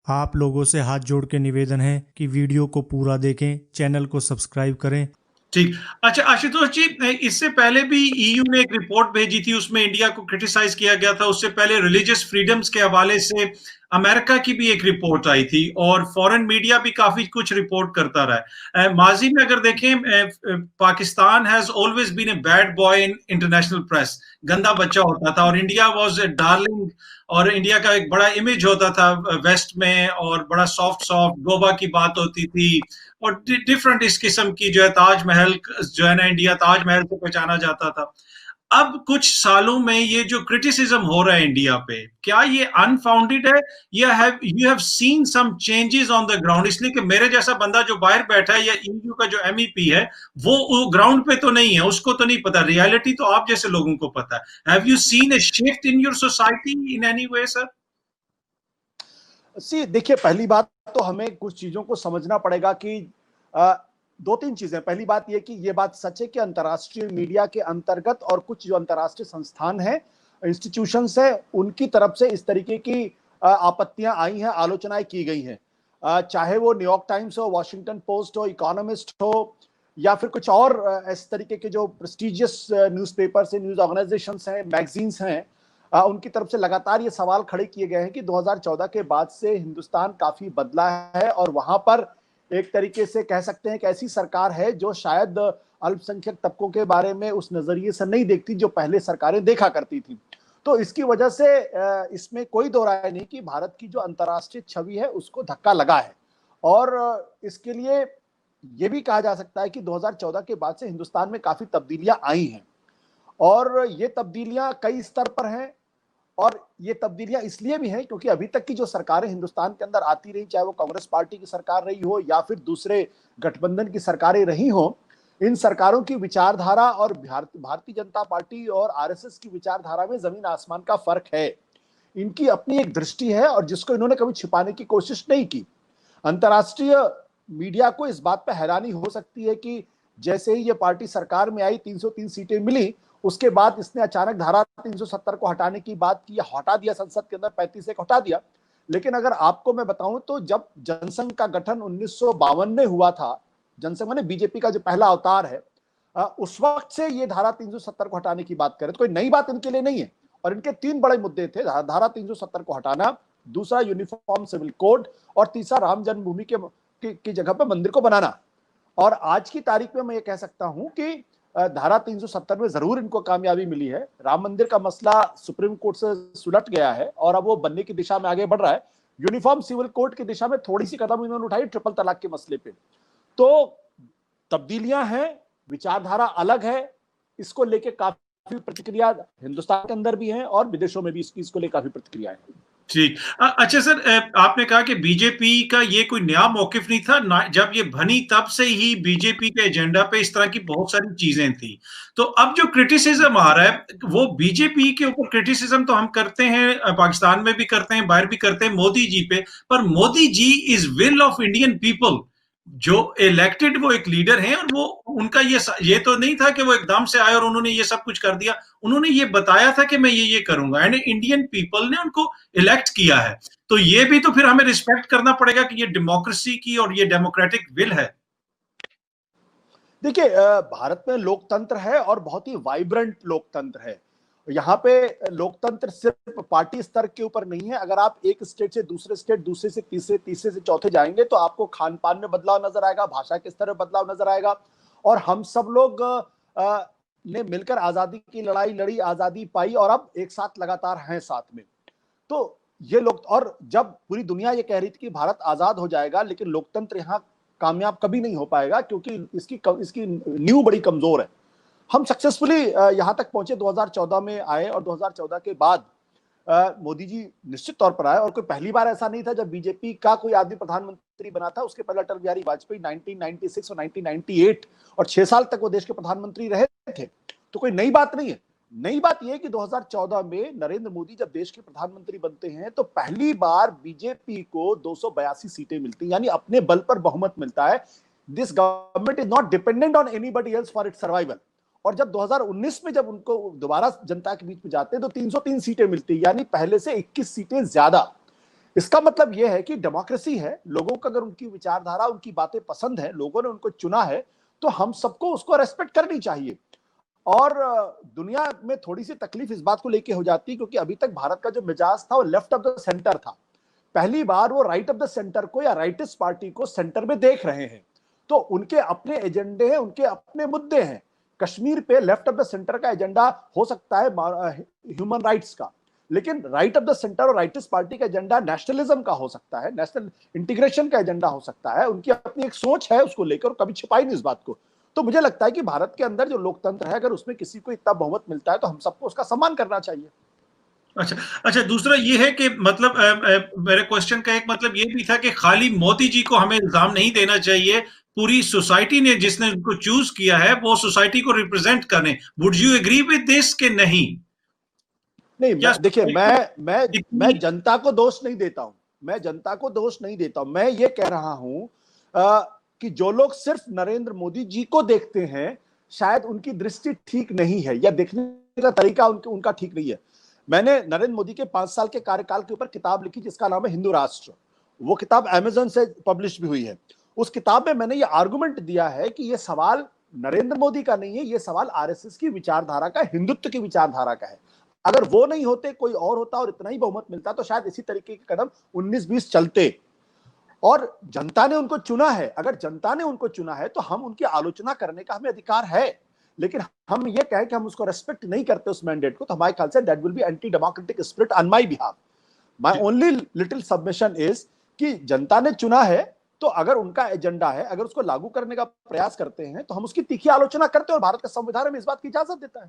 आप लोगों से हाथ जोड़ के निवेदन है कि वीडियो को पूरा देखें, चैनल को सब्सक्राइब करें। ठीक। अच्छा आशुतोष जी, इससे पहले भी ईयू ने एक रिपोर्ट भेजी थी, उसमें इंडिया को क्रिटिसाइज किया गया था। उससे पहले रिलीजियस फ्रीडम्स के हवाले से अमेरिका की भी एक रिपोर्ट आई थी, और फॉरेन मीडिया भी काफी कुछ रिपोर्ट करता रहा है। माजी में अगर देखें, Pakistan has always been a bad boy in international press. गंदा बच्चा होता था, और इंडिया वाज ए डार्लिंग, और इंडिया का एक बड़ा इमेज होता था वेस्ट में, और बड़ा सॉफ्ट सॉफ्ट गोवा की बात होती थी, और डिफरेंट इस किस्म की जो है ताजमहल जो है ना, इंडिया ताजमहल से पहचाना जाता था। अब कुछ सालों में ये जो क्रिटिसिज्म हो रहा है इंडिया पे, क्या ये अनफाउंडेड है, या have you have seen some changes on the ground? इसलिए कि मेरे जैसा बंदा जो बाहर बैठा है, या ईयू का जो एमईपी है, वो ग्राउंड पे तो नहीं है, उसको तो नहीं पता रियलिटी, तो आप जैसे लोगों को पता है। Have you seen a shift in your society in any way sir? See देखिए, पहली बात तो हमें कुछ चीजों को समझना पड़ेगा कि अ, दो तीन चीजें। पहली बात यह कि यह बात सच है कि अंतर्राष्ट्रीय मीडिया के अंतर्गत और कुछ जो अंतर्राष्ट्रीय संस्थान हैं, इंस्टीट्यूशंस हैं, उनकी तरफ से इस तरीके की आपत्तियां आई हैं, आलोचनाएं की गई हैं। चाहे वो न्यूयॉर्क टाइम्स हो, वॉशिंगटन पोस्ट हो, इकोनॉमिस्ट हो, या फिर कुछ और इस तरीके के जो प्रेस्टिजियस न्यूज़पेपर्स हैं, न्यूज ऑर्गेनाइजेशंस हैं, मैगजीन्स हैं, उनकी तरफ से लगातार ये सवाल खड़े किए गए हैं कि 2014 के बाद से हिंदुस्तान काफी बदला है, और वहां पर एक तरीके से कह सकते हैं कि ऐसी सरकार है जो शायद अल्पसंख्यक तबकों के बारे में उस नजरिए से नहीं देखती जो पहले सरकारें देखा करती थी। तो इसकी वजह से इसमें कोई दो राय नहीं कि भारत की जो अंतर्राष्ट्रीय छवि है उसको धक्का लगा है। और इसके लिए यह भी कहा जा सकता है कि 2014 के बाद से हिंदुस्तान में काफी तब्दीलियां आई हैं, और ये तब्दीलियां कई स्तर पर हैं। और ये तब्दीलियां इसलिए भी हैं क्योंकि अभी तक की जो सरकारें हिंदुस्तान के अंदर आती रही, चाहे वो कांग्रेस पार्टी की सरकार रही हो या फिर दूसरे गठबंधन की सरकारें रही हो, इन सरकारों की विचारधारा और भारतीय जनता पार्टी और आरएसएस की विचारधारा में जमीन आसमान का फर्क है। इनकी अपनी एक दृष्टि है, और जिसको इन्होंने कभी छिपाने की कोशिश नहीं की। अंतर्राष्ट्रीय मीडिया को इस बात पर हैरानी हो सकती है कि जैसे ही ये पार्टी सरकार में आई, 303 सीटें मिली, उसके बाद इसने अचानक धारा 370 को हटाने की बात की, हटा दिया, संसद के अंदर 35 को हटा दिया। लेकिन अगर आपको मैं बताऊं तो जब जनसंघ का गठन 1952 में हुआ था, जनसंघ माने बीजेपी का जो पहला अवतार है, उस वक्त से ये धारा 370 को हटाने की बात करें तो कोई नई बात इनके लिए नहीं है। और इनके तीन बड़े मुद्दे थे: धारा 370 को हटाना, दूसरा यूनिफॉर्म सिविल कोड, और तीसरा राम जन्मभूमि की जगह पर मंदिर को बनाना। और आज की तारीख में मैं ये कह सकता हूं कि धारा 370 में जरूर इनको कामयाबी मिली है। राम मंदिर का मसला सुप्रीम कोर्ट से सुलट गया है और अब वो बनने की दिशा में आगे बढ़ रहा है। यूनिफॉर्म सिविल कोड की दिशा में थोड़ी सी कदम इन्होंने उठाई ट्रिपल तलाक के मसले पे। तो तब्दीलियां हैं, विचारधारा अलग है, इसको लेके काफी प्रतिक्रिया हिंदुस्तान के अंदर भी है और विदेशों में भी इसको लेकर काफी प्रतिक्रियाएं हैं। ठीक। अच्छा सर, आपने कहा कि बीजेपी का ये कोई नया मौकिफ नहीं था ना, जब ये बनी तब से ही बीजेपी के एजेंडा पे इस तरह की बहुत सारी चीजें थी। तो अब जो क्रिटिसिज्म आ रहा है, वो बीजेपी के ऊपर क्रिटिसिज्म तो हम करते हैं, पाकिस्तान में भी करते हैं, बाहर भी करते हैं मोदी जी पे। पर Modi ji is will of Indian people, जो इलेक्टेड वो एक लीडर हैं, और वो उनका ये तो नहीं था कि वो एकदम से आए और उन्होंने ये सब कुछ कर दिया। उन्होंने ये बताया था कि मैं ये करूंगा, एंड इंडियन पीपल ने उनको इलेक्ट किया है। तो ये भी तो फिर हमें रिस्पेक्ट करना पड़ेगा कि ये डेमोक्रेसी की और ये डेमोक्रेटिक विल है। देखिए, भारत में लोकतंत्र है और बहुत ही वाइब्रेंट लोकतंत्र है। यहाँ पे लोकतंत्र सिर्फ पार्टी स्तर के ऊपर नहीं है। अगर आप एक स्टेट से दूसरे स्टेट, दूसरे से तीसरे, तीसरे से चौथे जाएंगे तो आपको खान पान में बदलाव नजर आएगा, भाषा के स्तर में बदलाव नजर आएगा। और हम सब लोग ने मिलकर आजादी की लड़ाई लड़ी, आजादी पाई, और अब एक साथ लगातार हैं साथ में। तो ये लोग, और जब पूरी दुनिया ये कह रही थी कि भारत आजाद हो जाएगा, लेकिन लोकतंत्र यहाँ कामयाब कभी नहीं हो पाएगा क्योंकि इसकी नींव बड़ी कमजोर है। हम सक्सेसफुली यहां तक पहुंचे, 2014 में आए, और 2014 के बाद मोदी जी निश्चित तौर पर आए। और कोई पहली बार ऐसा नहीं था जब बीजेपी का कोई आदमी प्रधानमंत्री बना था। उसके पहले अटल बिहारी वाजपेयी 1996 और 1998, और 6 साल तक वो देश के प्रधानमंत्री रहे थे। तो कोई नई बात नहीं है। नई बात यह है कि 2014 में नरेंद्र मोदी जब देश के प्रधानमंत्री बनते हैं तो पहली बार बीजेपी को 282 सीटें मिलती, यानी अपने बल पर बहुमत मिलता है। This government is not dependent on anybody else for its survival. और जब 2019 में जब उनको दोबारा जनता के बीच में जाते हैं तो 303 सीटें मिलती, यानी पहले से 21 सीटें ज्यादा। इसका मतलब यह है कि डेमोक्रेसी है, लोगों को अगर उनकी विचारधारा, उनकी बातें पसंद है, लोगों ने उनको चुना है, तो हम सबको उसको रेस्पेक्ट करनी चाहिए। और दुनिया में थोड़ी सी तकलीफ इस बात को लेके हो जाती है क्योंकि अभी तक भारत का जो मिजाज था वो लेफ्ट ऑफ द सेंटर था। पहली बार वो राइट ऑफ द सेंटर को या राइटिस्ट पार्टी को सेंटर में देख रहे हैं, तो उनके अपने एजेंडे हैं, उनके अपने मुद्दे हैं। कश्मीर पे लेफ्ट ऑफ द सेंटर का एजेंडा हो सकता है ह्यूमन राइट्स का, लेकिन राइट ऑफ द सेंटर और राइटिस्ट पार्टी का एजेंडा नेशनलिज्म का हो सकता है, नेशनल इंटीग्रेशन का एजेंडा हो सकता है। उनकी अपनी एक सोच है उसको लेकर, कभी छिपाई नहीं इस बात को। तो मुझे लगता है कि भारत के अंदर जो लोकतंत्र है, अगर उसमें किसी को इतना बहुमत मिलता है तो हम सबको उसका सम्मान करना चाहिए। अच्छा, दूसरा ये है कि मतलब मेरे क्वेश्चन का एक मतलब ये भी था कि खाली मोदी जी को हमें इल्जाम नहीं देना चाहिए, पूरी सोसाइटी ने, जिसने उनको चूज किया है, वो सोसाइटी को रिप्रेजेंट करें। Would you agree with this कि नहीं? नहीं, देखिए, मैं इतनी जनता को दोष नहीं देता हूं, मैं जनता को दोष नहीं देता हूं। मैं ये कह रहा हूं कि जो लोग सिर्फ नरेंद्र मोदी जी को देखते हैं, शायद उनकी दृष्टि ठीक नहीं है या देखने का तरीका उनका ठीक नहीं है। मैंने नरेंद्र मोदी के 5 साल के कार्यकाल के ऊपर किताब लिखी जिसका नाम है हिंदू राष्ट्र। वो किताब अमेज़न से पब्लिश भी हुई है। उस किताब में मैंने ये आर्गुमेंट दिया है कि ये सवाल नरेंद्र मोदी का नहीं है, ये सवाल आरएसएस की विचारधारा का, हिंदुत्व की विचारधारा का है। अगर वो नहीं होते, कोई और होता और इतना ही बहुमत मिलता, तो शायद इसी तरीके के कदम 19-20 चलते। और जनता ने उनको चुना है, अगर जनता ने उनको चुना है तो हम उनकी आलोचना करने का हमें अधिकार है। लेकिन हम ये कहें कि हम उसको रेस्पेक्ट नहीं करते उस मैंडेट को, तो हमारे ख्याल say that will be anti democratic spirit on my behalf. My only little submission is कि जनता ने चुना है, तो अगर उनका एजेंडा है, अगर उसको लागू करने का प्रयास करते हैं, तो हम उसकी तीखी आलोचना करते हैं और भारत का संविधान में इस बात की इजाजत देता है।